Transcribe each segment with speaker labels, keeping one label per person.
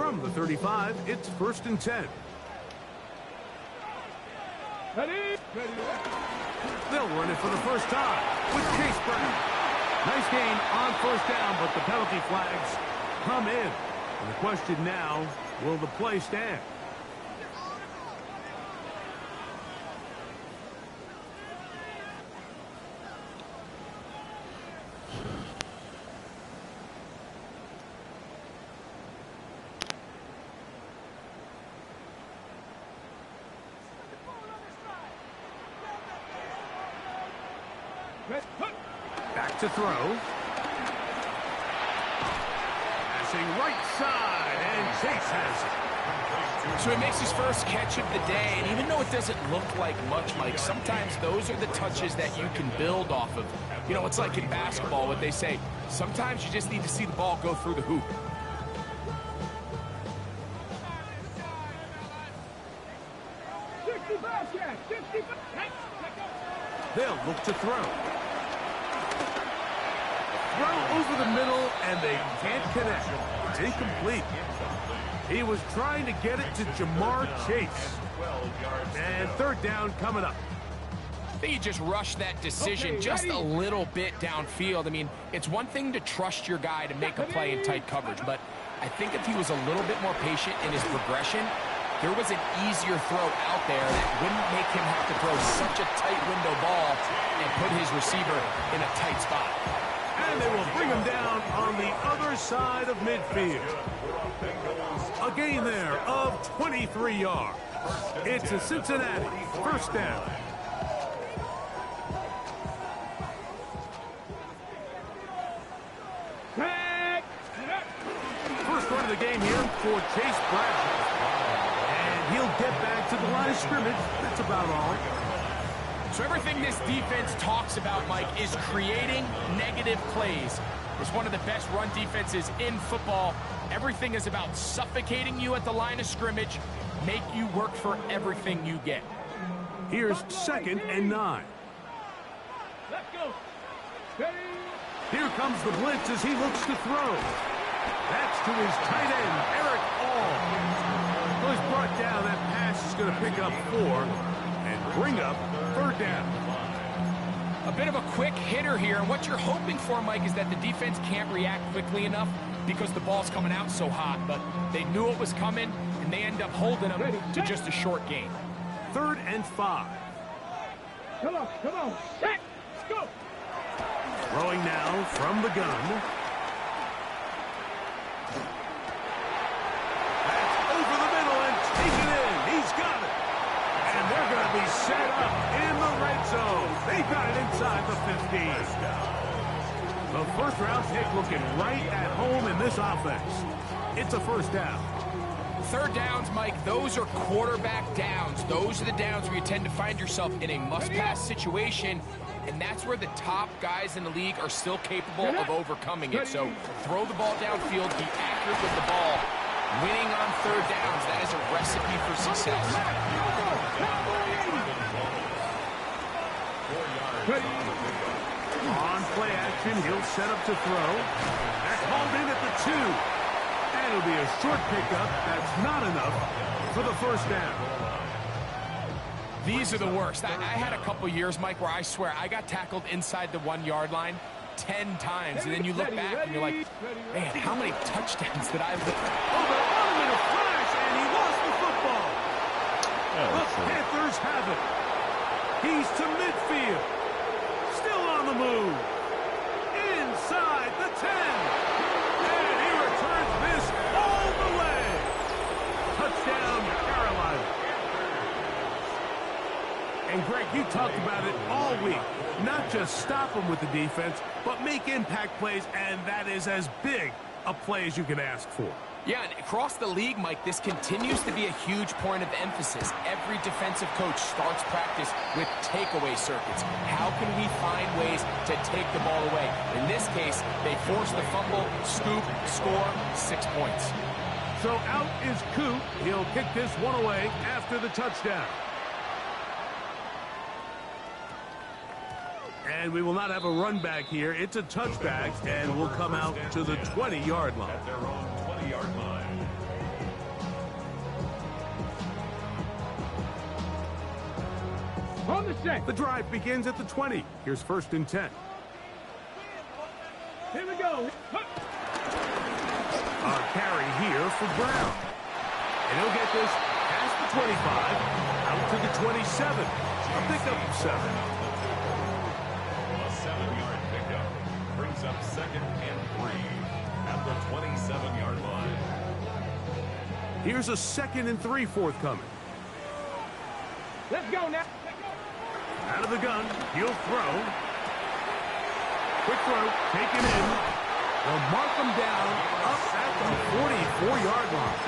Speaker 1: From the 35, it's 1st and 10. They'll run it for the first time with Chase Brown. Nice gain on 1st down, but the penalty flags come in. And the question now, will the play stand? Back to throw. Passing right side, and Chase has it.
Speaker 2: So he makes his first catch of the day, and even though it doesn't look like much, Mike, sometimes those are the touches that you can build off of. You know, it's like in basketball, what they say, sometimes you just need to see the ball go through the hoop.
Speaker 1: They'll look to throw. Throw over the middle, and they can't connect. It's incomplete. He was trying to get it to Jamar Chase. And 3rd down coming up.
Speaker 2: I think he just rushed that decision just a little bit downfield. I mean, it's one thing to trust your guy to make a play in tight coverage, but I think if he was a little bit more patient in his progression, there was an easier throw out there that wouldn't make him have to throw such a tight window ball and put his receiver in a tight spot.
Speaker 1: And they will bring him down on the other side of midfield. A gain there of 23 yards. It's a Cincinnati 1st down. First run of the game here for Chase Brown. And he'll get back to the line of scrimmage. That's about all.
Speaker 2: So everything this defense talks about, Mike, is creating negative plays. It's one of the best run defenses in football. Everything is about suffocating you at the line of scrimmage, make you work for everything you get.
Speaker 1: Here's 2nd and 9.
Speaker 3: Let's go.
Speaker 1: Here comes the blitz as he looks to throw. That's to his tight end, Eric All. So he's brought down. That pass is going to pick up 4 and bring up 3rd down.
Speaker 2: A bit of a quick hitter here, and what you're hoping for, Mike, is that the defense can't react quickly enough because the ball's coming out so hot, but they knew it was coming, and they end up holding them to just a short gain.
Speaker 1: 3rd and 5.
Speaker 3: Come on. Let's go.
Speaker 1: Throwing now from the gun. That's over the middle and taken in. He's got it. And they're going to be set up in the red zone. They've got it inside the 15. The 1st round pick looking right at home in this offense. It's a 1st down.
Speaker 2: 3rd downs, Mike, those are quarterback downs. Those are the downs where you tend to find yourself in a must-pass situation, and that's where the top guys in the league are still capable of overcoming it. So throw the ball downfield, be accurate with the ball. Winning on 3rd downs, that is a recipe for success.
Speaker 1: On play action, he'll set up to throw. That's hauled in at the 2. And it'll be a short pickup. That's not enough for the 1st down.
Speaker 2: These are the worst. I had a couple years, Mike, where I swear I got tackled inside the 1-yard line 10 times. And then you look back and you're like, man, how many touchdowns did I live?
Speaker 1: Oh, they're on him in a flash, and he lost the football. The Panthers have it. He's to midfield. Still on the move. Inside the 10. And he returns this all the way. Touchdown, Carolina. And Greg, you talked about it all week. Not just stop them with the defense, but make impact plays, and that is as big a play as you can ask for.
Speaker 2: Yeah, and across the league, Mike, this continues to be a huge point of emphasis. Every defensive coach starts practice with takeaway circuits. How can we find ways to take the ball away? In this case, they force the fumble, scoop, score, 6 points.
Speaker 1: So out is Coop. He'll kick this one away after the touchdown. And we will not have a run back here. It's a touchback, and we'll come out to the 20-yard line.
Speaker 3: the set.
Speaker 1: The drive begins at the 20. Here's 1st and 10.
Speaker 3: Here we go.
Speaker 1: A carry here for Brown. And he'll get this past the 25, out to the 27. A pickup of 7.
Speaker 4: A 7-yard pickup brings up 2nd and 3 at the 27-yard line.
Speaker 1: Here's a 2nd and 3 forthcoming.
Speaker 3: Let's go now.
Speaker 1: Out of the gun, he'll throw. Quick throw, taken in. They'll mark him down up at the 44-yard line.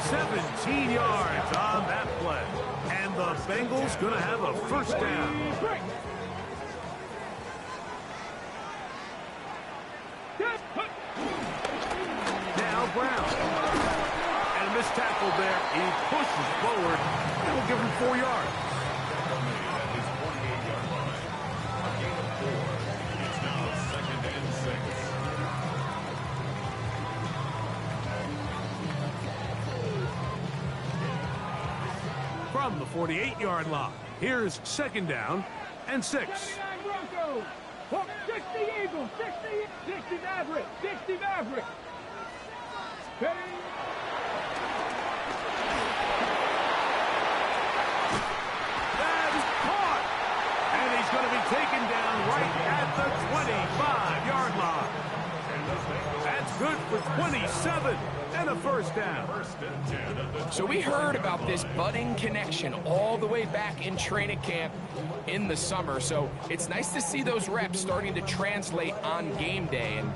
Speaker 1: 17 yards on that play. And the Bengals going to have a 1st down. Now Brown. And a missed tackle there. He pushes forward. That will give him 4 yards.
Speaker 4: At his 48-yard line. A gain of 4. It's now 2nd and 6.
Speaker 1: From the 48-yard line, here's 2nd down and 6.
Speaker 3: 79 Broncos. 60 Eagles. 60 Maverick. 60 Maverick.
Speaker 1: That is caught. And he's going to be taken down right at the 25-yard line. That's good for 27 and a 1st down.
Speaker 2: So we heard about this budding connection all the way back in training camp in the summer. So it's nice to see those reps starting to translate on game day. And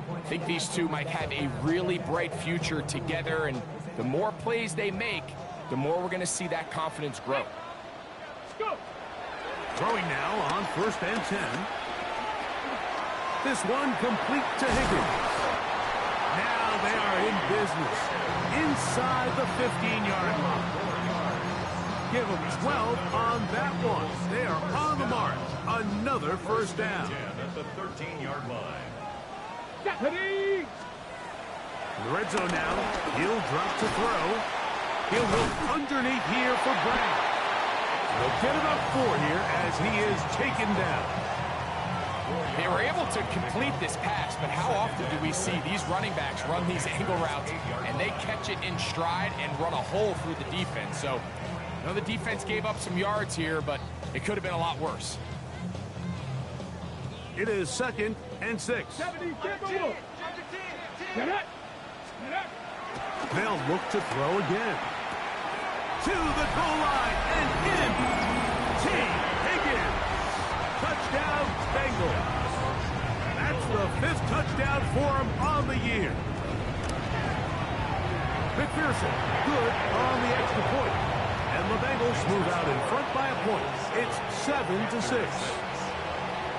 Speaker 2: I think these two might have a really bright future together. And the more plays they make, the more we're going to see that confidence grow.
Speaker 3: Go.
Speaker 1: Throwing now on 1st and 10. This one complete to Higgins. Now they are in business inside the 15-yard line. Give them 12 on that one. They are on the march. Another 1st down.
Speaker 4: At the 13-yard line.
Speaker 3: Deputy.
Speaker 1: In the red zone now. He'll drop to throw. He'll look underneath here for Brown. They'll get about 4 here as he is taken down.
Speaker 2: They were able to complete this pass, but how often do we see these running backs run these angle routes and they catch it in stride and run a hole through the defense? So, I know the defense gave up some yards here, but it could have been a lot worse.
Speaker 1: It is 2nd and 6.
Speaker 3: 70 Timberwolves.
Speaker 1: They'll look to throw again. To the goal line and in. T. Higgins. Touchdown, Bengals. That's the 5th touchdown for him on the year. McPherson, good on the extra point. And the Bengals move out in front by a point. It's 7-6.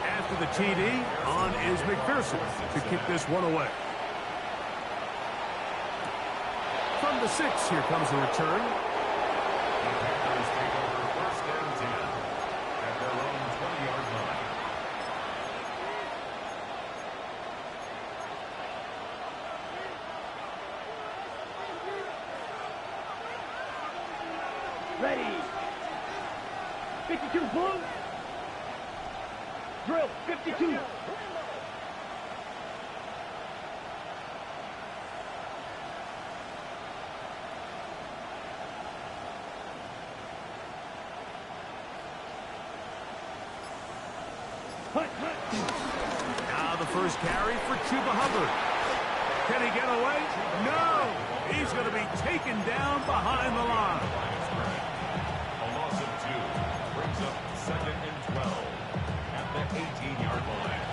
Speaker 1: After the TD, on is McPherson to kick this one away. From the 6, here comes a return.
Speaker 4: The Panthers take over 1st and 10 at their own 20-yard line.
Speaker 3: Ready. 52 Bulls. Drill. 52.
Speaker 1: Now the first carry for Chuba Hubbard. Can he get away? No! He's going to be taken down behind the line.
Speaker 4: A loss of 2 brings up 2nd and 12 at the 18-yard line.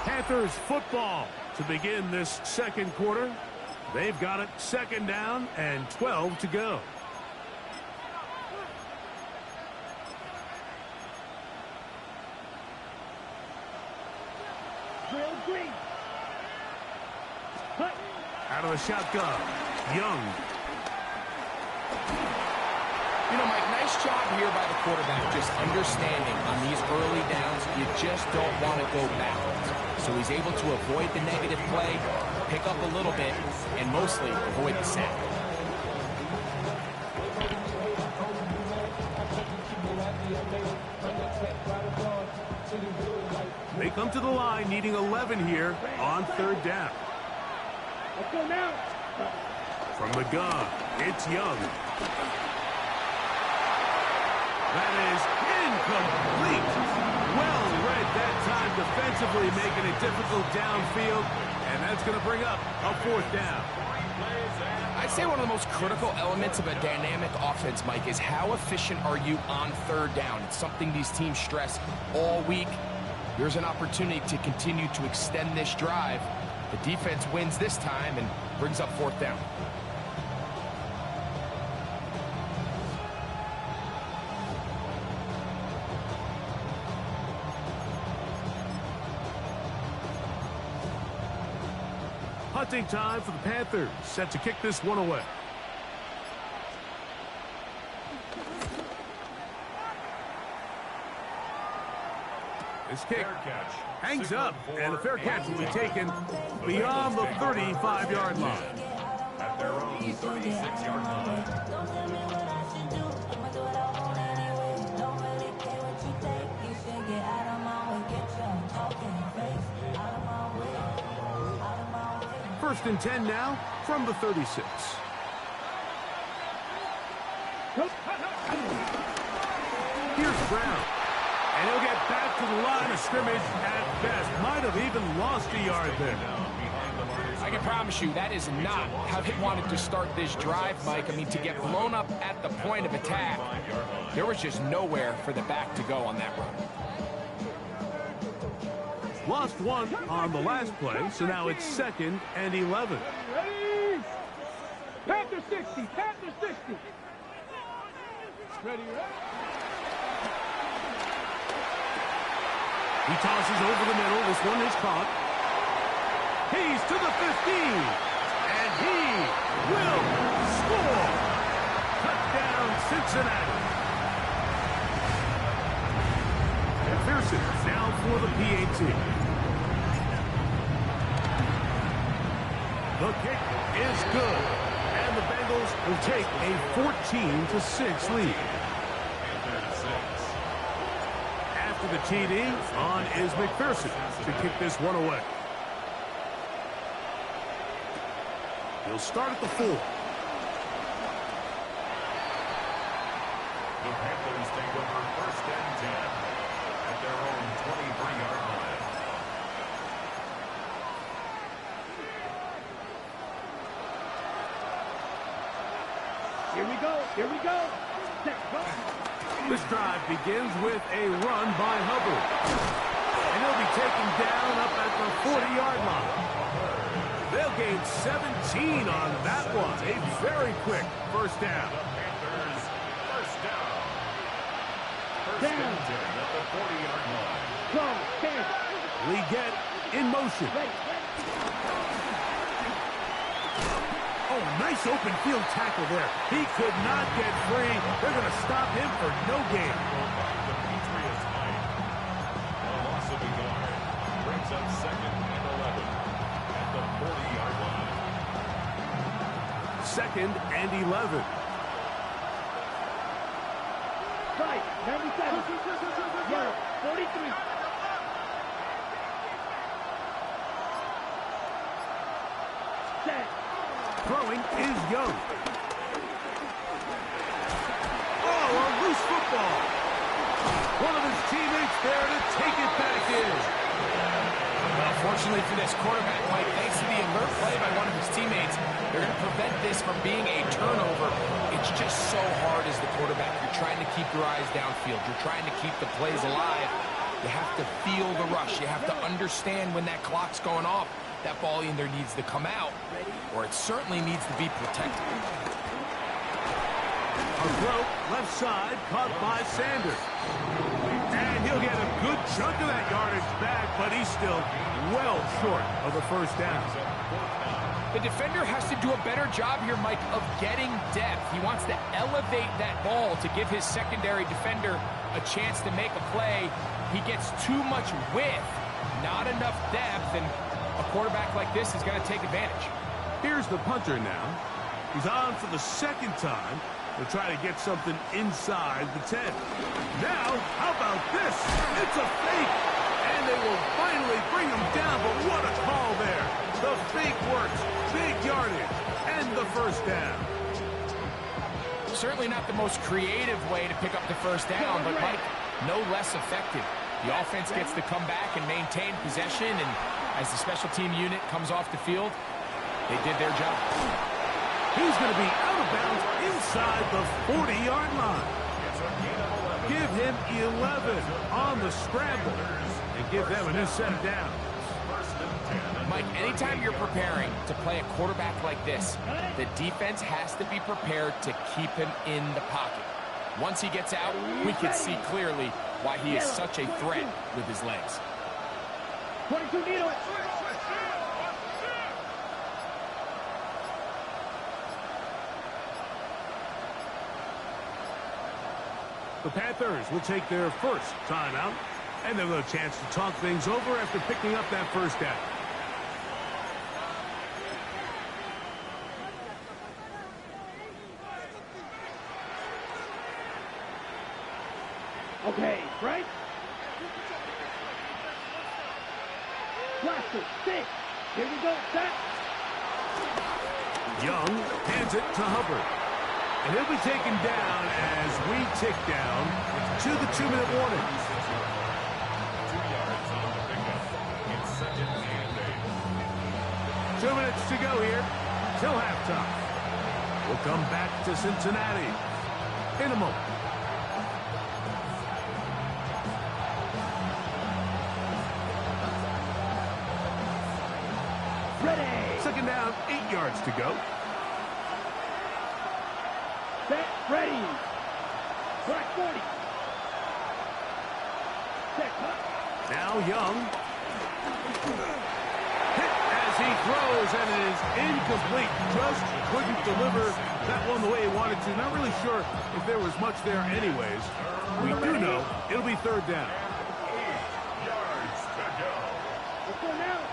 Speaker 1: Panthers football to begin this 2nd quarter. They've got it 2nd down and 12 to go.
Speaker 3: Drill green.
Speaker 1: Out of the shotgun, Young.
Speaker 2: You know, Mike, nice job here by the quarterback, just understanding on these early downs, you just don't want to go backwards. So he's able to avoid the negative play, pick up a little bit, and mostly avoid the sack.
Speaker 1: come to the line needing 11 here on third down.
Speaker 3: Let's go now.
Speaker 1: From the gun, it's Young. That is incomplete. Well read that time defensively, making it difficult downfield, and that's going to bring up a fourth down.
Speaker 2: I'd say one of the most critical elements of a dynamic offense, Mike, is how efficient are you on third down. It's something these teams stress all week. Here's an opportunity to continue to extend this drive. The defense wins this time and brings up fourth down.
Speaker 1: Punting time for the Panthers, set to kick this one away. This kick hangs up, and the fair catch will be taken beyond the 35-yard line.
Speaker 4: At their own 36-yard line.
Speaker 1: First and 10 now from the 36. Here's Brown. And he'll get back to the line of scrimmage at best. Might have even lost a yard there.
Speaker 2: I can promise you that is not how they wanted to start this drive, Mike. I mean, to get blown up at the point of attack, there was just nowhere for the back to go on that run.
Speaker 1: Lost one on the last play, so now it's 2nd and 11.
Speaker 3: Ready? Panther 60. Panther 60. Ready,
Speaker 1: He tosses over the middle. This one is caught. He's to the 15. And he will score. Touchdown, Cincinnati. McPherson now for the PAT. The kick is good. And the Bengals will take a 14-6 lead. After the TD, on is McPherson to kick this one away. He'll start at the 4.
Speaker 4: The Panthers take over first and 10 at their own 23-yard line.
Speaker 3: Here we go. Here we go. Set, go.
Speaker 1: This drive begins with a run by Hubbard. And he'll be taken down up at the 40-yard line. They'll gain 17 on that one. A very quick first down.
Speaker 4: The Panthers first down. First
Speaker 3: Down.
Speaker 4: and 10 at the 40-yard line.
Speaker 3: Go. 10.
Speaker 1: Leggett in motion.
Speaker 3: Ready.
Speaker 1: Oh, nice open field tackle there. He could not get free. They're going to stop him for no gain.
Speaker 4: The Patriots fight. A loss of a yard brings up 2nd and 11 at the 40-yard line.
Speaker 1: 2nd and 11.
Speaker 3: Right. 97. Yard. 43. Set.
Speaker 1: Throwing is Young. Oh, a loose football. One of his teammates there to take it back in.
Speaker 2: Well, fortunately for this quarterback, Mike, thanks to the alert play by one of his teammates, they're going to prevent this from being a turnover. It's just so hard as the quarterback. You're trying to keep your eyes downfield. You're trying to keep the plays alive. You have to feel the rush. You have to understand when that clock's going off. That ball either needs to come out, or it certainly needs to be protected.
Speaker 1: A throw left side caught by Sanders. And he'll get a good chunk of that yardage back, but he's still well short of the first down.
Speaker 2: The defender has to do a better job here, Mike, of getting depth. He wants to elevate that ball to give his secondary defender a chance to make a play. He gets too much width, not enough depth, and a quarterback like this is going to take advantage.
Speaker 1: Here's the punter now. He's on for the second time to try to get something inside the 10. Now, how about this? It's a fake, and they will finally bring him down, but what a call there. The fake works, big yardage, and the first down.
Speaker 2: Certainly not the most creative way to pick up the first down, but Mike, no less effective. The offense gets to come back and maintain possession, and as the special team unit comes off the field, they did their job.
Speaker 1: He's going to be out of bounds inside the 40-yard line. Give him 11 on the scramble and give them a new set of downs.
Speaker 2: Mike, anytime you're preparing to play a quarterback like this, the defense has to be prepared to keep him in the pocket. Once he gets out, we can see clearly why he is such a threat with his legs.
Speaker 3: 22 needle.
Speaker 1: The Panthers will take their first timeout, and they'll have a chance to talk things over after picking up that first down.
Speaker 3: Okay, right? Blaster, stick. Here we go, set.
Speaker 1: Young hands it to Hubbard. And he'll be taken down as we tick down to the 2-minute warning.
Speaker 4: 2 yards on the pickup. It's 2nd and 8.
Speaker 1: 2 minutes to go here till halftime. We'll come back to Cincinnati in a moment.
Speaker 3: Ready.
Speaker 1: 2nd down, 8 yards to go.
Speaker 3: Set, ready. Black 40. Set, cut.
Speaker 1: Now Young. Hit as he throws, and it is incomplete. Just couldn't deliver that one the way he wanted to. Not really sure if there was much there anyways. We do know it'll be 3rd down.
Speaker 4: 8 yards to go.
Speaker 3: Let's go now.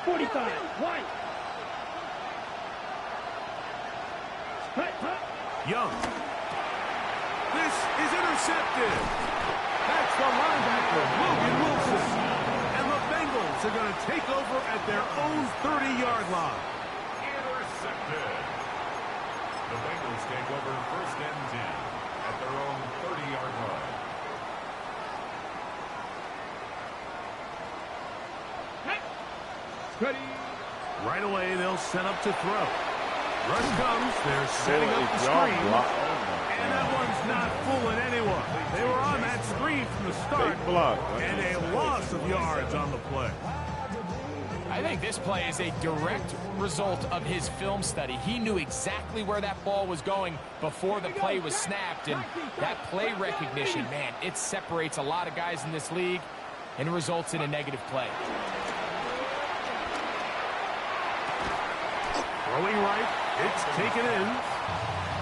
Speaker 3: 45. White. Cut, cut.
Speaker 1: Young. This is intercepted. That's the linebacker, Logan Wilson. And the Bengals are going to take over at their own 30-yard line.
Speaker 4: Intercepted. The Bengals take over 1st and 10 at their own 30-yard line.
Speaker 3: Ready.
Speaker 1: Right away, they'll set up to throw. Rush comes. They're setting up the screen. And that one's not fooling anyone. They were on that screen from the start. And a loss of yards on the play.
Speaker 2: I think this play is a direct result of his film study. He knew exactly where that ball was going before the play was snapped. And that play recognition, man, it separates a lot of guys in this league and results in a negative play.
Speaker 1: Throwing right, it's taken in.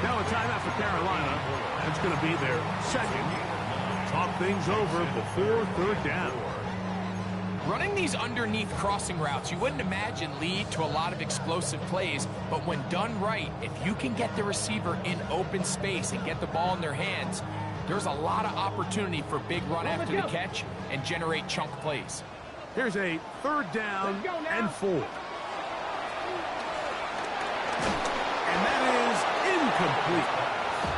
Speaker 1: Now a timeout for Carolina. That's going to be their 2nd. Talk things over before 3rd down.
Speaker 2: Running these underneath crossing routes, you wouldn't imagine lead to a lot of explosive plays, but when done right, if you can get the receiver in open space and get the ball in their hands, there's a lot of opportunity for big run after the catch and generate chunk plays.
Speaker 1: Here's a 3rd down and 4. And that is incomplete.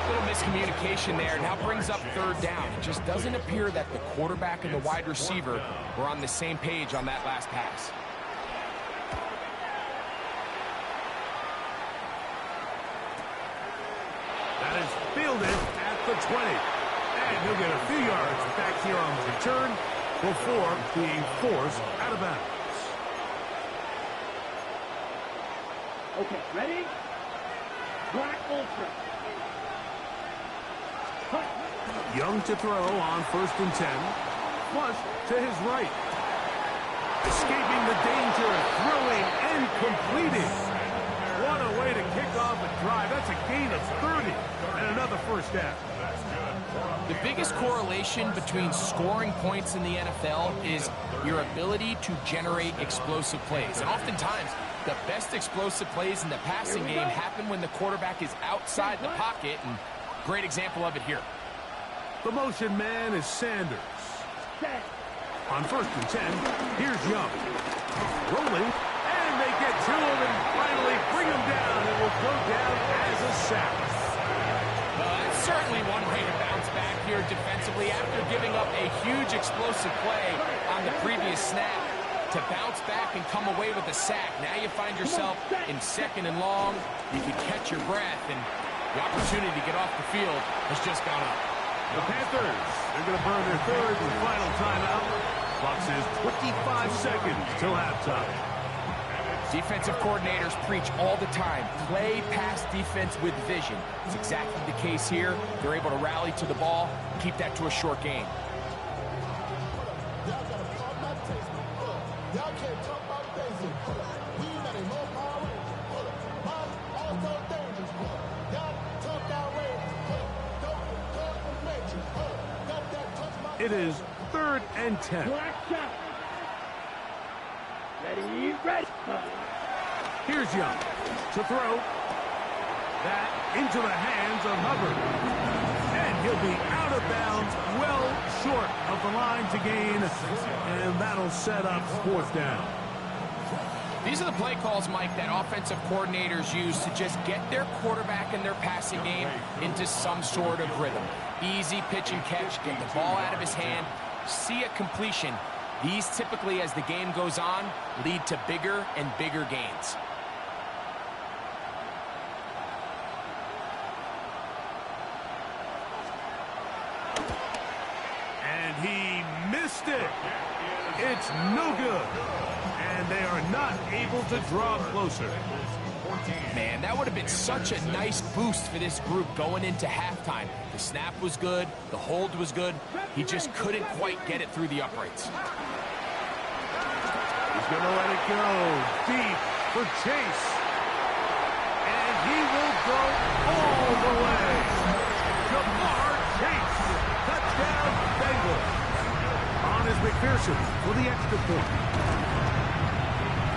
Speaker 2: Little miscommunication there. Now brings up 3rd down. It just doesn't appear that the quarterback and the wide receiver were on the same page on that last pass.
Speaker 1: That is fielded at the 20. And he'll get a few yards back here on the return before being forced out of bounds.
Speaker 3: Okay, ready? Black Ultra. Cut.
Speaker 1: Young to throw on 1st and 10. Flush to his right. Escaping the danger, throwing and completing. What a way to kick off a drive. That's a gain of 30 and another 1st down.
Speaker 2: The biggest correlation between scoring points in the NFL is your ability to generate explosive plays. And oftentimes, the best explosive plays in the passing game happen when the quarterback is outside the pocket, and great example of it here.
Speaker 1: The motion man is Sanders.
Speaker 3: Set.
Speaker 1: On 1st and 10, here's Young. Rolling, and they get to him and finally bring him down. It will go down as a sack.
Speaker 2: Well, that's certainly one way to bounce back here defensively after giving up a huge explosive play on the previous snap. To bounce back and come away with a sack. Now you find yourself in 2nd and long. You can catch your breath, and the opportunity to get off the field has just gone up.
Speaker 1: The Panthers, they're going to burn their 3rd and final timeout. Clock says 25 seconds till halftime.
Speaker 2: Defensive coordinators preach all the time, play pass defense with vision. It's exactly the case here. They're able to rally to the ball, keep that to a short game.
Speaker 1: It is 3rd and 10.
Speaker 3: Ready, ready.
Speaker 1: Here's Young to throw. That into the hands of Hubbard. And he'll be out of bounds, well short of the line to gain. And that'll set up 4th down.
Speaker 2: These are the play calls, Mike, that offensive coordinators use to just get their quarterback and their passing game into some sort of rhythm. Easy pitch and catch, get the ball out of his hand, see a completion. These typically, as the game goes on, lead to bigger and bigger gains.
Speaker 1: And he missed it. It's no good. And they are not able to draw closer.
Speaker 2: Man, that would have been such a nice boost for this group going into halftime. The snap was good, the hold was good. He just couldn't quite get it through the uprights.
Speaker 1: He's going to let it go deep for Chase. And he will go all the way. Jamar Chase. Touchdown, Bengals. On is McPherson for the extra point.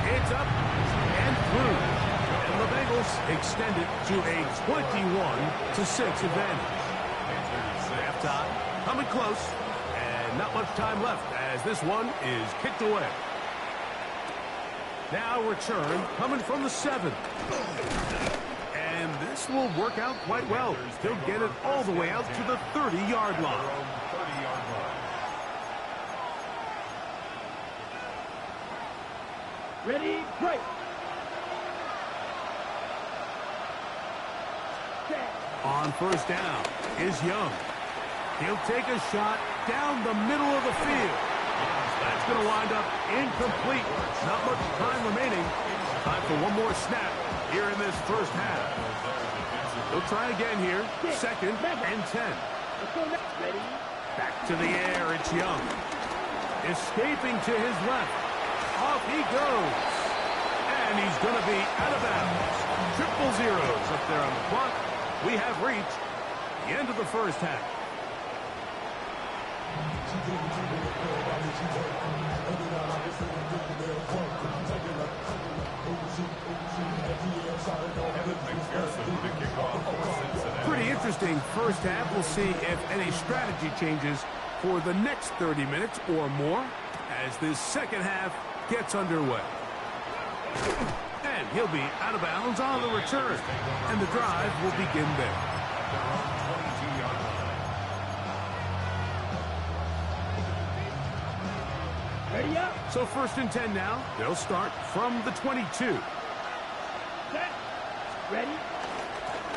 Speaker 1: It's up and through. And the Bengals extend it to a 21-6 advantage. Halftime coming close. And not much time left as this one is kicked away. Now return coming from the 7. And this will work out quite well. He'll get it all the way out to the 30-yard line.
Speaker 3: Ready, break.
Speaker 1: On 1st down is Young. He'll take a shot down the middle of the field. That's going to wind up incomplete. Not much time remaining. Time for one more snap here in this 1st half. He'll try again here. 2nd and 10.
Speaker 3: Ready.
Speaker 1: Back to the air, it's Young. Escaping to his left. Off he goes. And he's going to be out of bounds. Triple zeros up there on the clock. We have reached the end of the 1st half. Pretty interesting 1st half. We'll see if any strategy changes for the next 30 minutes or more as this 2nd half gets underway. And he'll be out of bounds on the return. And the drive will begin there.
Speaker 3: Ready up.
Speaker 1: So 1st and 10 now. They'll start from the 22.
Speaker 3: Set. Ready.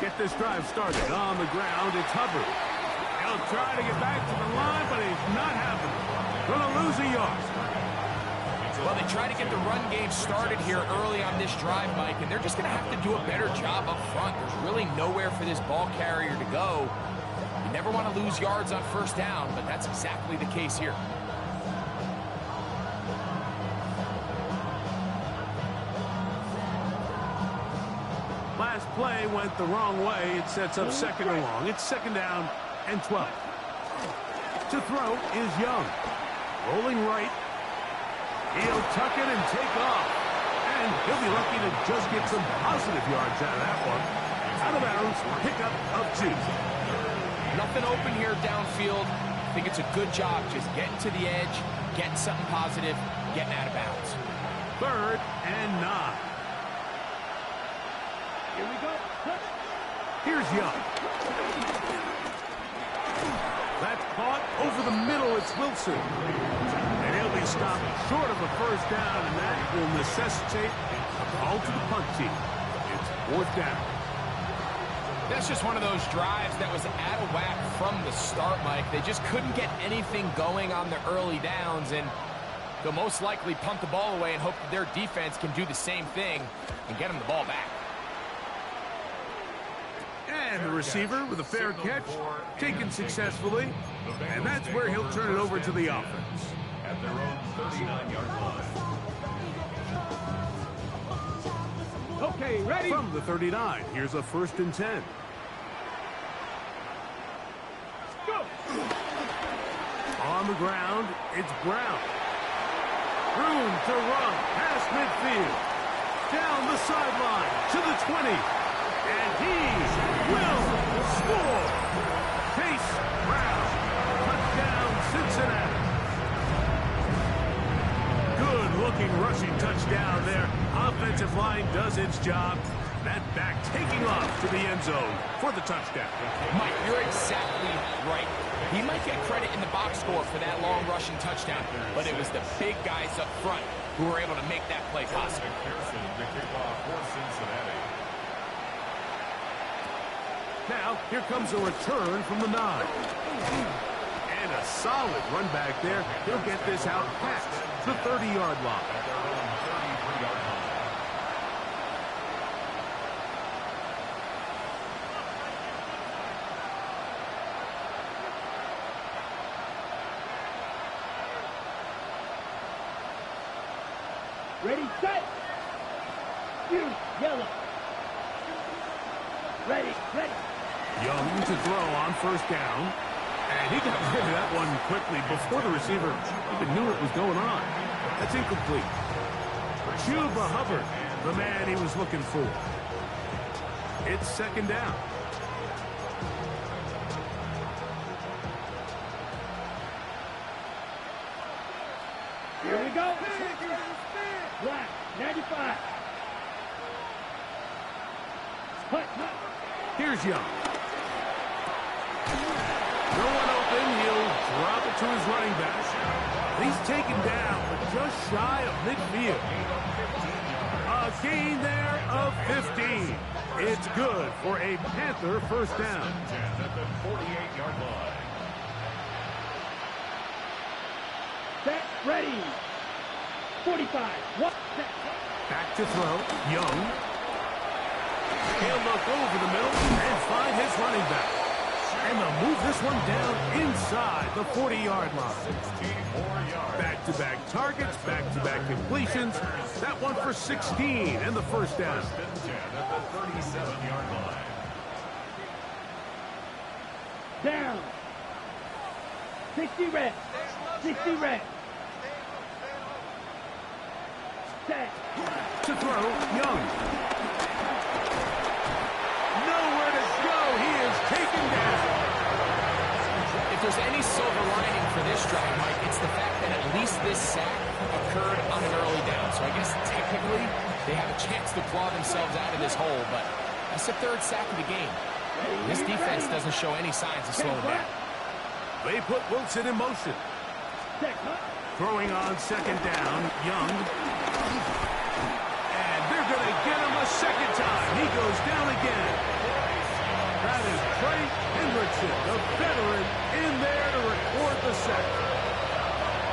Speaker 1: Get this drive started on the ground. It's Hubbard. He'll try to get back to the line, but he's not happening. Going to lose a yard.
Speaker 2: Well, they try to get the run game started here early on this drive, Mike, and they're just going to have to do a better job up front. There's really nowhere for this ball carrier to go. You never want to lose yards on 1st down, but that's exactly the case here.
Speaker 1: Last play went the wrong way. It sets up 2nd and long. It's 2nd down and 12. To throw is Young. Rolling right. He'll tuck it and take off. And he'll be lucky to just get some positive yards out of that one. Out of bounds, pickup of 2.
Speaker 2: Nothing open here downfield. I think it's a good job just getting to the edge, getting something positive, getting out of bounds.
Speaker 1: 3rd and 9.
Speaker 3: Here we go.
Speaker 1: Here's Young. That's caught over the middle. It's Wilson. And he'll be stopped short of a first down, and that will necessitate a call to the punt team. It's 4th down.
Speaker 2: That's just one of those drives that was out of whack from the start, Mike. They just couldn't get anything going on the early downs, and they'll most likely punt the ball away and hope that their defense can do the same thing and get them the ball back.
Speaker 1: And the receiver with a fair catch, taken successfully, and that's where he'll turn it over to the offense.
Speaker 4: At their own 39-yard line.
Speaker 3: Okay, ready?
Speaker 1: From the 39, here's a 1st and 10.
Speaker 3: Go!
Speaker 1: On the ground, it's Brown. Room to run past midfield. Down the sideline to the 20. And he will score. Chase Brown. Touchdown, Cincinnati. Good-looking rushing touchdown there. Offensive line does its job. That back taking off to the end zone for the touchdown.
Speaker 2: Mike, you're exactly right. He might get credit in the box score for that long rushing touchdown, but it was the big guys up front who were able to make that play possible.
Speaker 4: McPherson to kick off for Cincinnati.
Speaker 1: Now, here comes a return from the 9. And a solid run back there. He'll get this out past the 30-yard line.
Speaker 4: At their own 33-yard line.
Speaker 3: Ready, set! You, yellow. Ready, ready.
Speaker 1: Young to throw on 1st down. And he got rid of that one quickly before the receiver even knew what was going on. That's incomplete. Chuba Hubbard, the man he was looking for. It's 2nd down.
Speaker 3: Here we go. Black, 95. Hut, hut.
Speaker 1: Here's Young. No one open. He'll drop it to his running back. He's taken down, but just shy of midfield. A gain there of 15. It's good for a Panther 1st down.
Speaker 4: At the 48-yard line.
Speaker 3: Set, ready. 45. What? Set.
Speaker 1: Back to throw. Young. He'll look over the middle and find his running back. And they'll move this one down inside the 40-yard line.
Speaker 4: 64 yards.
Speaker 1: Back-to-back targets, back-to-back completions. That one for 16 and the 1st down.
Speaker 4: At the 37-yard line.
Speaker 3: Down. 60 red. 60 red. Set.
Speaker 1: To throw, Young. Nowhere to go. He is taken down.
Speaker 2: If there's any silver lining for this drive, Mike, it's the fact that at least this sack occurred on an early down. So I guess technically they have a chance to claw themselves out of this hole, but that's the 3rd sack of the game. This defense doesn't show any signs of slowing down.
Speaker 1: They put Wilson in motion.
Speaker 3: Set. Hut.
Speaker 1: Throwing on 2nd down, Young. And they're going to get him a 2nd time. He goes down again. That is Trey Hendrickson, the veteran, in there to record the sack.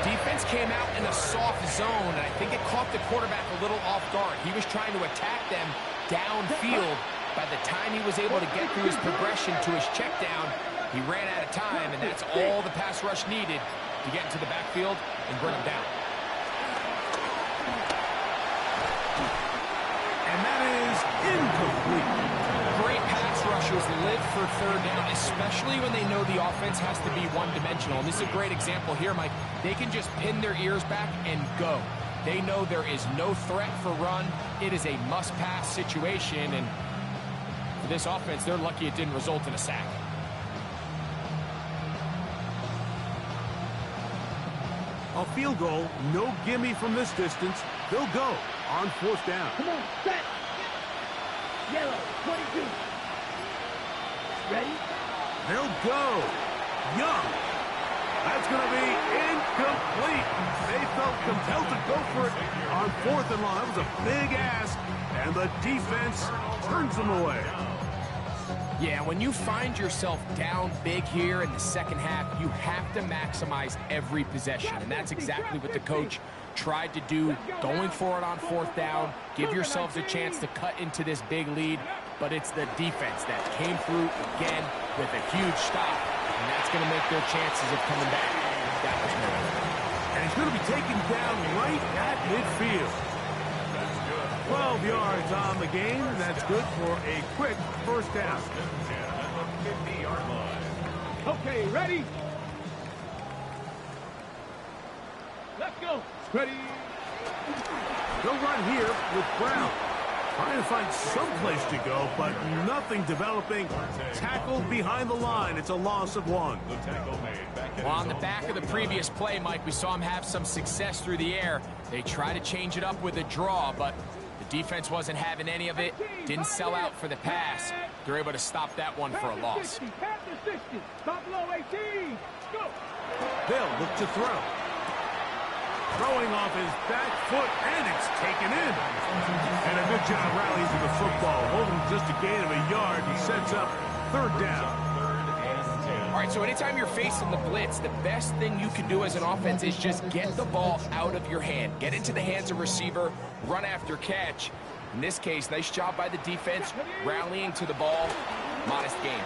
Speaker 2: Defense came out in a soft zone, and I think it caught the quarterback a little off guard. He was trying to attack them downfield. By the time he was able to get through his progression to his check down, he ran out of time, and that's all the pass rush needed to get into the backfield and bring him down.
Speaker 1: And that is incomplete.
Speaker 2: Great pass rushers live for 3rd down, especially when they know the offense has to be one-dimensional. And this is a great example here, Mike. They can just pin their ears back and go. They know there is no threat for run. It is a must-pass situation, and for this offense, they're lucky it didn't result in a sack.
Speaker 1: A field goal, no gimme from this distance. They'll go on 4th down.
Speaker 3: Come on, set. Yellow, 22. Ready?
Speaker 1: They'll go. Young. That's going to be incomplete. They felt compelled to go for it on 4th and long. That was a big ask, and the defense turns them away.
Speaker 2: Yeah, when you find yourself down big here in the second half, you have to maximize every possession, and that's exactly what the coach tried to do, going for it on 4th down, give yourselves a chance to cut into this big lead, but it's the defense that came through again with a huge stop, and that's going to make their chances of coming back that much more.
Speaker 1: And he's going to be taken down right at midfield. 12 yards on the game, and that's good for a quick 1st down.
Speaker 3: Okay, ready? Let's go. Ready?
Speaker 1: They'll run here with Brown. Trying to find some place to go, but nothing developing. Tackled behind the line. It's a loss of 1.
Speaker 2: Well, on the back of the previous play, Mike, we saw him have some success through the air. They tried to change it up with a draw, but the defense wasn't having any of it. Didn't sell out for the pass. They're able to stop that one for a loss.
Speaker 3: Stop below 18. Go.
Speaker 1: They'll look to throw. Throwing off his back foot, and it's taken in. And a good job rallying to the football. Holding just a gain of a yard. He sets up 3rd down.
Speaker 2: All right, so anytime you're facing the blitz, the best thing you can do as an offense is just get the ball out of your hand. Get into the hands of receiver, run after catch. In this case, nice job by the defense, rallying to the ball. Modest gain.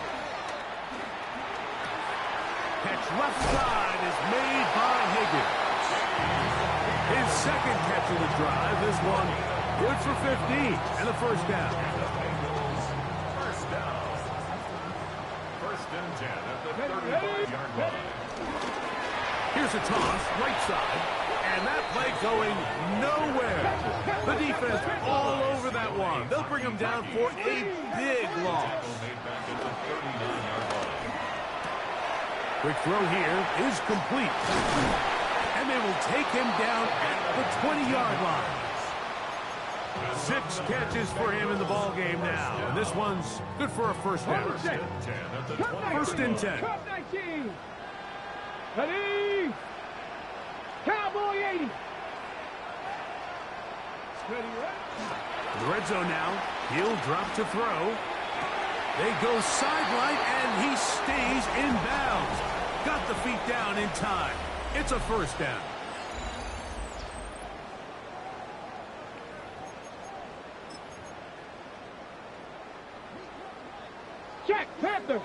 Speaker 1: Catch left side is made by Higgins. His 2nd catch of the drive. This one good for 15 and a 1st down.
Speaker 4: First and 10 at the 35-yard line.
Speaker 1: Here's a toss, right side, and that play going nowhere. The defense all over that one. They'll bring him down for a big loss. Quick throw here is complete. And they will take him down at the 20-yard line. 6 catches for him in the ball game now. And this one's good for a 1st down. 1st and 10.
Speaker 3: Cup 19. Ready? Cowboy 80. Ready,
Speaker 1: The red zone now. He'll drop to throw. They go sideline, and he stays in bounds. Got the feet down in time. It's a 1st down.
Speaker 3: Check, Panther.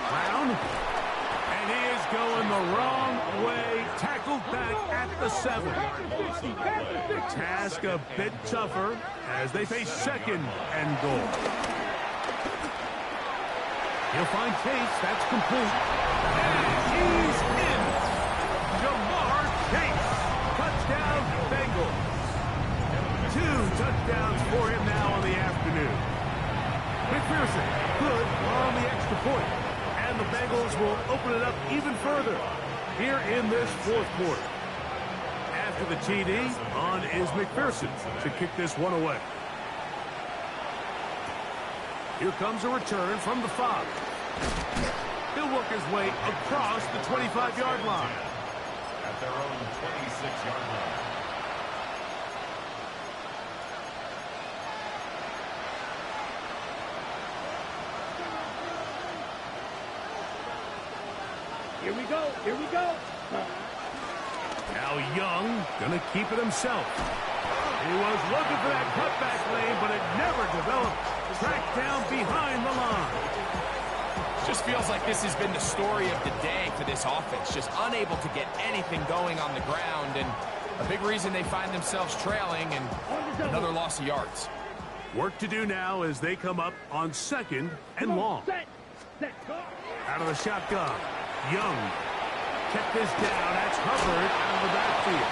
Speaker 1: Brown. And he is going the wrong way. Tackled back at the 7. Task a bit tougher as they face 2nd and goal. He'll find Chase. That's complete. And he's in. Jamar Chase. Touchdown, Bengals. 2 touchdowns for him now on the afternoon. McPherson, good on the extra point. And the Bengals will open it up even further here in this 4th quarter. After the TD, on is McPherson to kick this one away. Here comes a return from the 5. He'll work his way across the 25-yard line.
Speaker 4: At their own 26-yard line.
Speaker 3: Here we go. Here we go.
Speaker 1: Now Young gonna keep it himself. He was looking for that cutback lane, but it never developed. Tracked down behind the line.
Speaker 2: Just feels like this has been the story of the day for this offense. Just unable to get anything going on the ground, and a big reason they find themselves trailing and another loss of yards.
Speaker 1: Work to do now as they come up on 2nd and long. Out of the shotgun. Young. Check this down. That's Hubbard out of the backfield.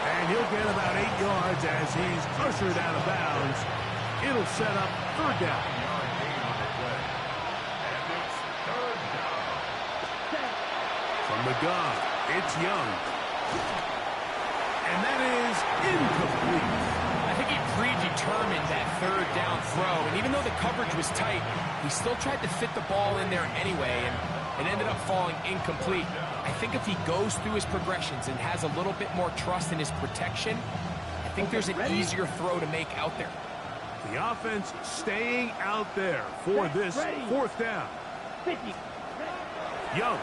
Speaker 1: And he'll get about 8 yards as he's ushered out of bounds. It'll set up 3rd down.
Speaker 4: And it's 3rd down.
Speaker 1: On the gun, it's Young. And that is incomplete.
Speaker 2: I think he predetermined that third down throw, and even though the coverage was tight, he still tried to fit the ball in there anyway, and it ended up falling incomplete. I think if he goes through his progressions and has a little bit more trust in his protection, I think there's an easier throw to make out there.
Speaker 1: The offense staying out there for this fourth down.
Speaker 3: 50.
Speaker 1: Young.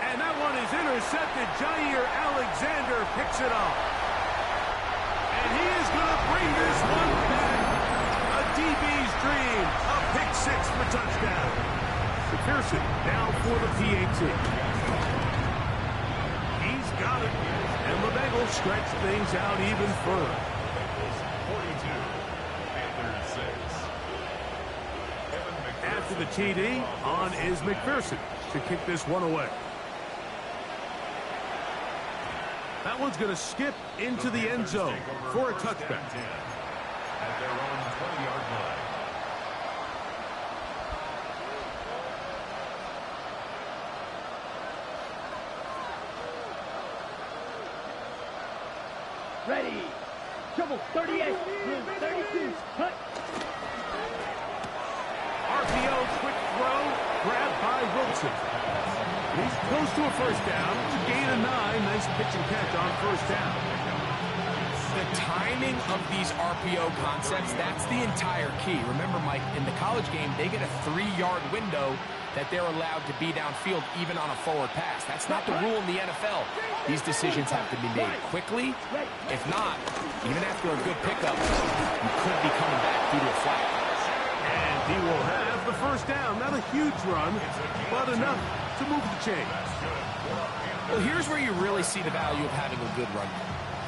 Speaker 1: And that one is intercepted. Jair Alexander picks it up. And he is going to bring this one back. A DB's dream. A pick six for touchdown. McPherson now for the PAT. He's got it. And the Bengals stretch things out even further.
Speaker 4: 42, Panthers 6.
Speaker 1: After the TD, on is McPherson to kick this one away. That one's going to skip into the end zone for a touchback.
Speaker 4: At their own 20-yard line.
Speaker 3: Ready. Trouble. 38. 32. Cut.
Speaker 1: RPO quick throw, grabbed by Wilson. He's close to a first down. It's a gain of 9. Nice pitch and catch on first down.
Speaker 2: The timing of these RPO concepts, that's the entire key. Remember, Mike, in the college game, they get a 3-yard window that they're allowed to be downfield even on a forward pass. That's not the rule in the NFL. These decisions have to be made quickly. If not, even after a good pickup, you could be coming back due to a flag.
Speaker 1: And he will have the first down. Not a huge run, but enough to move the chains.
Speaker 2: Well, here's where you really see the value of having a good run.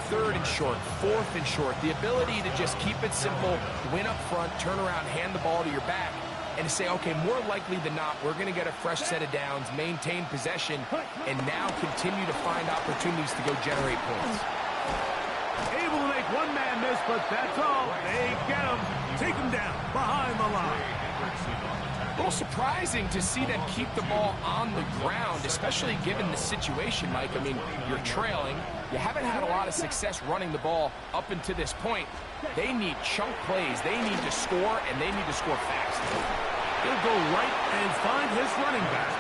Speaker 2: 3rd and short, 4th and short. The ability to just keep it simple, win up front, turn around, hand the ball to your back, and to say, okay, more likely than not, we're going to get a fresh set of downs, maintain possession, and now continue to find opportunities to go generate points.
Speaker 1: Able to make one man miss, but that's all. They get him. Take him down behind the line.
Speaker 2: A little surprising to see them keep the ball on the ground, especially given the situation, Mike. I mean, you're trailing. You haven't had a lot of success running the ball up until this point. They need chunk plays. They need to score, and they need to score fast.
Speaker 1: He'll go right and find his running back.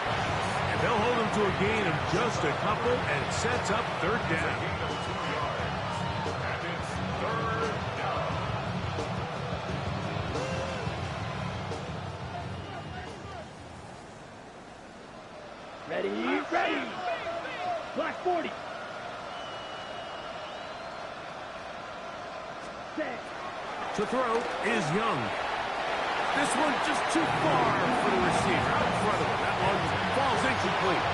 Speaker 1: And they'll hold him to a gain of just a couple, and it sets up 3rd down.
Speaker 3: Ready. Ready. Black 40. Set.
Speaker 1: To throw is Young. This one just too far for the receiver. Out in front of him. That one falls incomplete.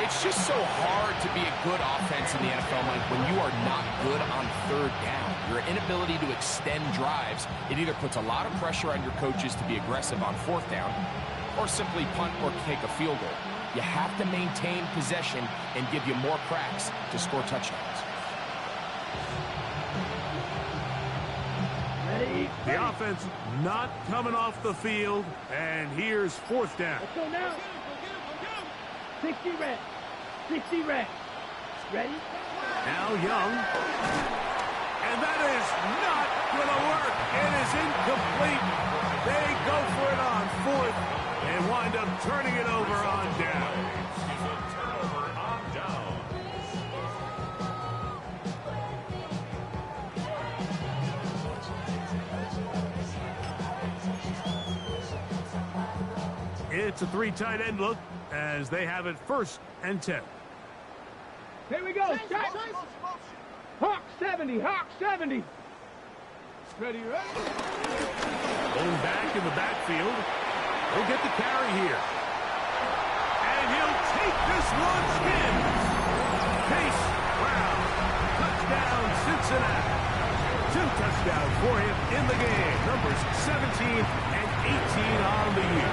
Speaker 2: It's just so hard to be a good offense in the NFL, Mike, when you are not good on 3rd down. Your inability to extend drives, it either puts a lot of pressure on your coaches to be aggressive on 4th down or simply punt or take a field goal. You have to maintain possession and give you more cracks to score touchdowns.
Speaker 3: Ready.
Speaker 1: The offense not coming off the field, and here's 4th down.
Speaker 3: Let's go now. 60 red. 60 red. Ready?
Speaker 1: Now Young. And that is not going to work. It is incomplete. They go for it on 4th and wind up turning it over on down.
Speaker 4: Turnover on down.
Speaker 1: It's a 3 tight end look as they have it 1st and 10.
Speaker 3: Here we go. Shot. Hawk 70. Hawk 70. Ready, ready.
Speaker 1: Going back in the backfield. He'll get the carry here. And he'll take this one spin. Case Brown. Touchdown, Cincinnati. 2 touchdowns for him in the game. Numbers 17 and 18 on the year.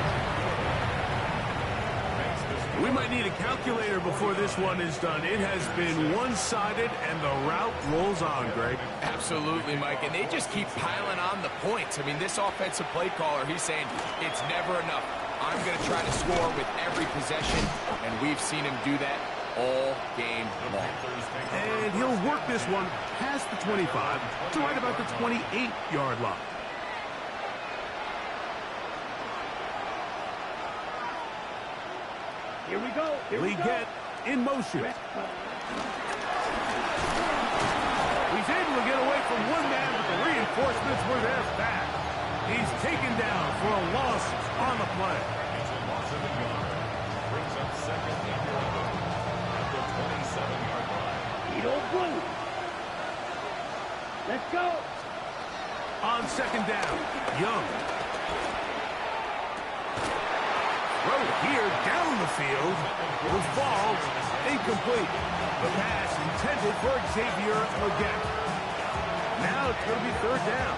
Speaker 4: Makes this
Speaker 1: We might need a calculator before this one is done. It has been one-sided, and the route rolls on, Greg.
Speaker 2: Absolutely, Mike, and they just keep piling on the points. I mean, this offensive play caller, he's saying it's never enough. I'm going to try to score with every possession, and we've seen him do that all game long.
Speaker 1: And he'll work this one past the 25 to right about the 28-yard line.
Speaker 3: Here we go. Here we go.
Speaker 1: Get in motion. He's able to get away from one man, but the reinforcements were there fast. He's taken down for a loss on the play.
Speaker 4: It's a loss of a yard. Brings up second and 11 at the 27-yard line.
Speaker 3: Eat old blue. Let's go.
Speaker 1: On second down, Young. Throw here down the field. The ball incomplete. The pass intended for Xavier Legette. Now it's going to be third down.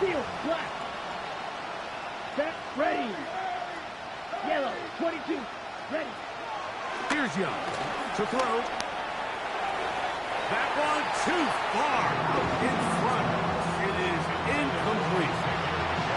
Speaker 3: Field black. Set. Ready. Yellow. 22. Ready.
Speaker 1: Here's Young to throw. That one too far in front. It is incomplete.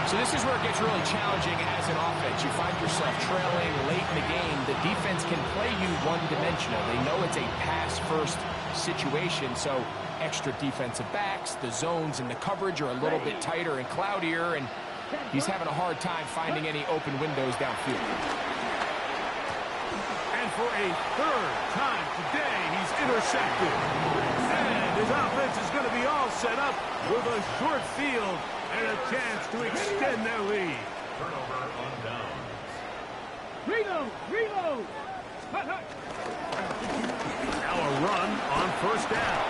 Speaker 2: So this is where it gets really challenging as an offense. You find yourself trailing late in the game. The defense can play you one-dimensional. They know it's a pass-first situation, so extra defensive backs, the zones and the coverage are a little bit tighter and cloudier, and he's having a hard time finding any open windows downfield.
Speaker 1: And for a third time today, he's intercepted. And his offense is going to be all set up with a short field and a chance to extend their lead.
Speaker 4: Turnover on downs.
Speaker 3: Reload. Reload. Hut, hut.
Speaker 1: Now a run on first down.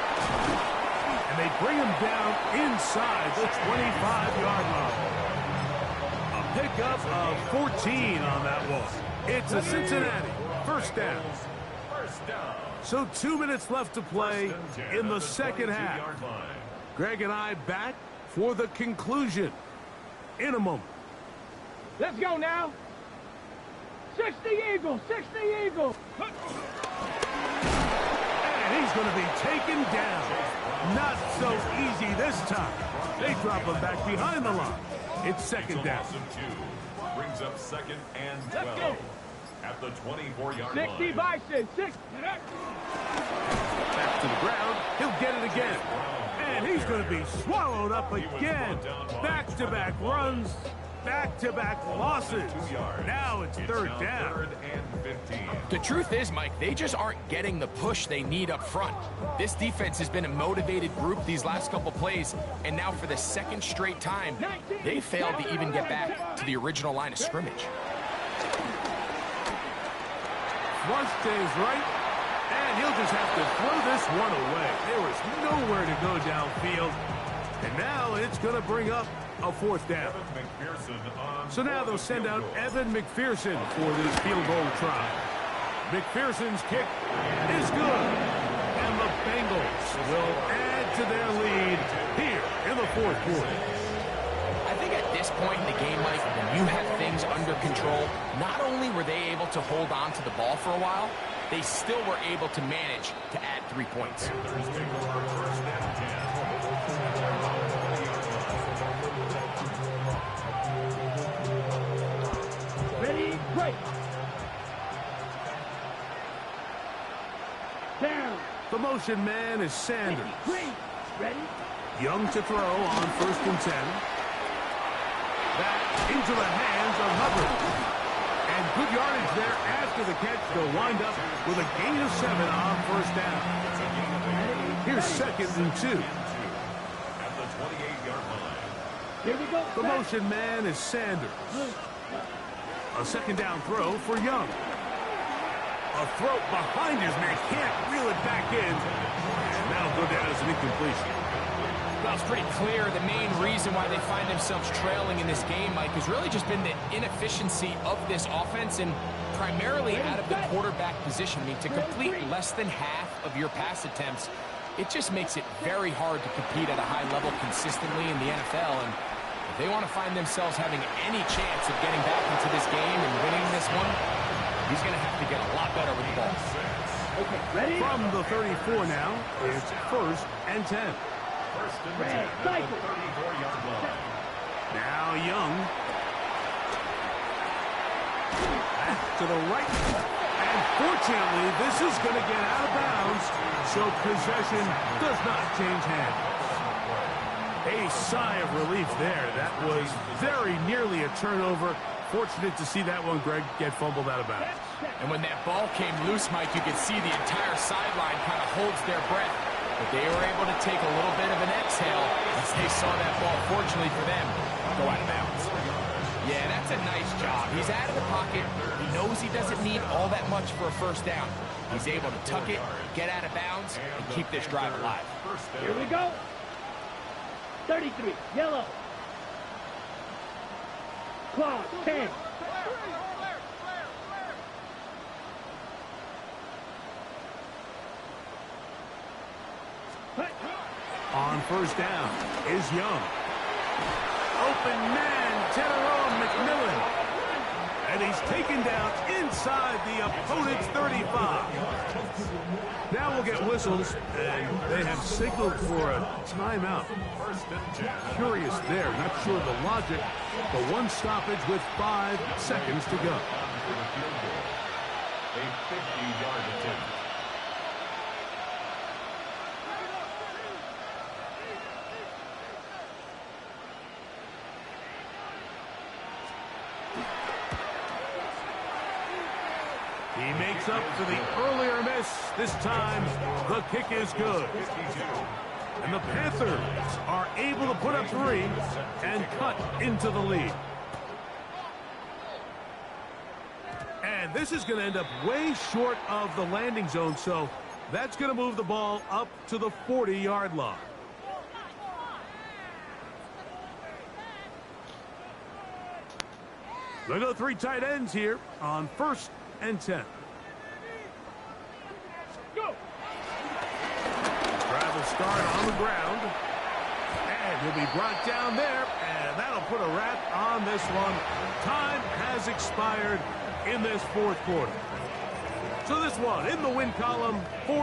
Speaker 1: And they bring him down inside the 25-yard line. A pickup of 14 on that one. It's a Cincinnati first down.
Speaker 4: First down.
Speaker 1: So 2 minutes left to play in the second half. Greg and I back for the conclusion in a moment.
Speaker 3: Let's go now. 60 Eagles. 60 Eagles.
Speaker 1: And he's going to be taken down. Not so easy this time. They drop him back behind the line. It's second down.
Speaker 4: Brings up second and 12.
Speaker 3: Let's go.
Speaker 4: At the 24-yard
Speaker 3: 60
Speaker 4: line.
Speaker 3: Bison. 6.
Speaker 1: Back to the ground. He'll get it again. And he's going to be swallowed up again. Back-to-back runs. Back-to-back losses. Now it's third down.
Speaker 4: Third and 15.
Speaker 2: The truth is, Mike, they just aren't getting the push they need up front. This defense has been a motivated group these last couple plays, and now for the second straight time, they failed to even get back to the original line of scrimmage.
Speaker 1: Flush stays right, and he'll just have to throw this one away. There was nowhere to go downfield, and now it's going to bring up a fourth down. So now they'll send out Evan McPherson for this field goal try. McPherson's kick is good, and the Bengals will add to their lead here in the fourth quarter.
Speaker 2: I think at this point in the game, Mike, when you have things under control, not only were they able to hold on to the ball for a while, they still were able to manage to add 3 points.
Speaker 3: Ready, break. Down.
Speaker 1: The motion man is Sanders.
Speaker 3: Ready.
Speaker 1: Young to throw on first and 10. That into the hands of Hubbard. And good yardage there after the catch. They'll wind up with a gain of 7 on first down. Here's second and 2.
Speaker 4: At the 28-yard line.
Speaker 3: Here we go.
Speaker 1: The motion man is Sanders. A second down throw for Young. A throw behind his man. Can't reel it back in. And that'll go down as an incompletion.
Speaker 2: Well, it's pretty clear the main reason why they find themselves trailing in this game, Mike, has really just been the inefficiency of this offense and primarily out of the quarterback position. I mean, to complete less than half of your pass attempts, it just makes it very hard to compete at a high level consistently in the NFL. And If they want to find themselves having any chance of getting back into this game and winning this one, he's going to have to get a lot better with the ball.
Speaker 3: Okay, ready?
Speaker 1: From the 34 now, it's 1st and 10.
Speaker 4: First and 10
Speaker 3: Red,
Speaker 4: at the
Speaker 3: cycle.
Speaker 4: 34-yard line.
Speaker 1: Now Young. Back to the right. And fortunately, this is going to get out of bounds, so possession does not change hands. A sigh of relief there. That was very nearly a turnover. Fortunate to see that one, Greg, get fumbled out of bounds.
Speaker 2: And when that ball came loose, Mike, you could see the entire sideline kind of holds their breath. But they were able to take a little bit of an exhale as they saw that ball, fortunately for them, go out of bounds. Yeah, that's a nice job. He's out of the pocket. He knows he doesn't need all that much for a first down. He's able to tuck it, get out of bounds, and keep this drive alive.
Speaker 3: Here we go. 33, yellow. Clock, 10.
Speaker 1: On first down is Young. Open man, Tedero McMillan. And he's taken down inside the opponent's 35. Now we'll get whistles, and they have signaled for a timeout. Curious there, not sure the logic. The one stoppage with 5 seconds to go.
Speaker 4: A 50-yard attempt.
Speaker 1: He makes up for the earlier miss. This time, the kick is good. And the Panthers are able to put up 3 and cut into the lead. And this is going to end up way short of the landing zone, so that's going to move the ball up to the 40-yard line. They'll go 3 tight ends here on 1st and 10.
Speaker 3: Go.
Speaker 1: Drive will start on the ground. And he'll be brought down there. And that'll put a wrap on this one. Time has expired in this 4th quarter. So this one in the win column for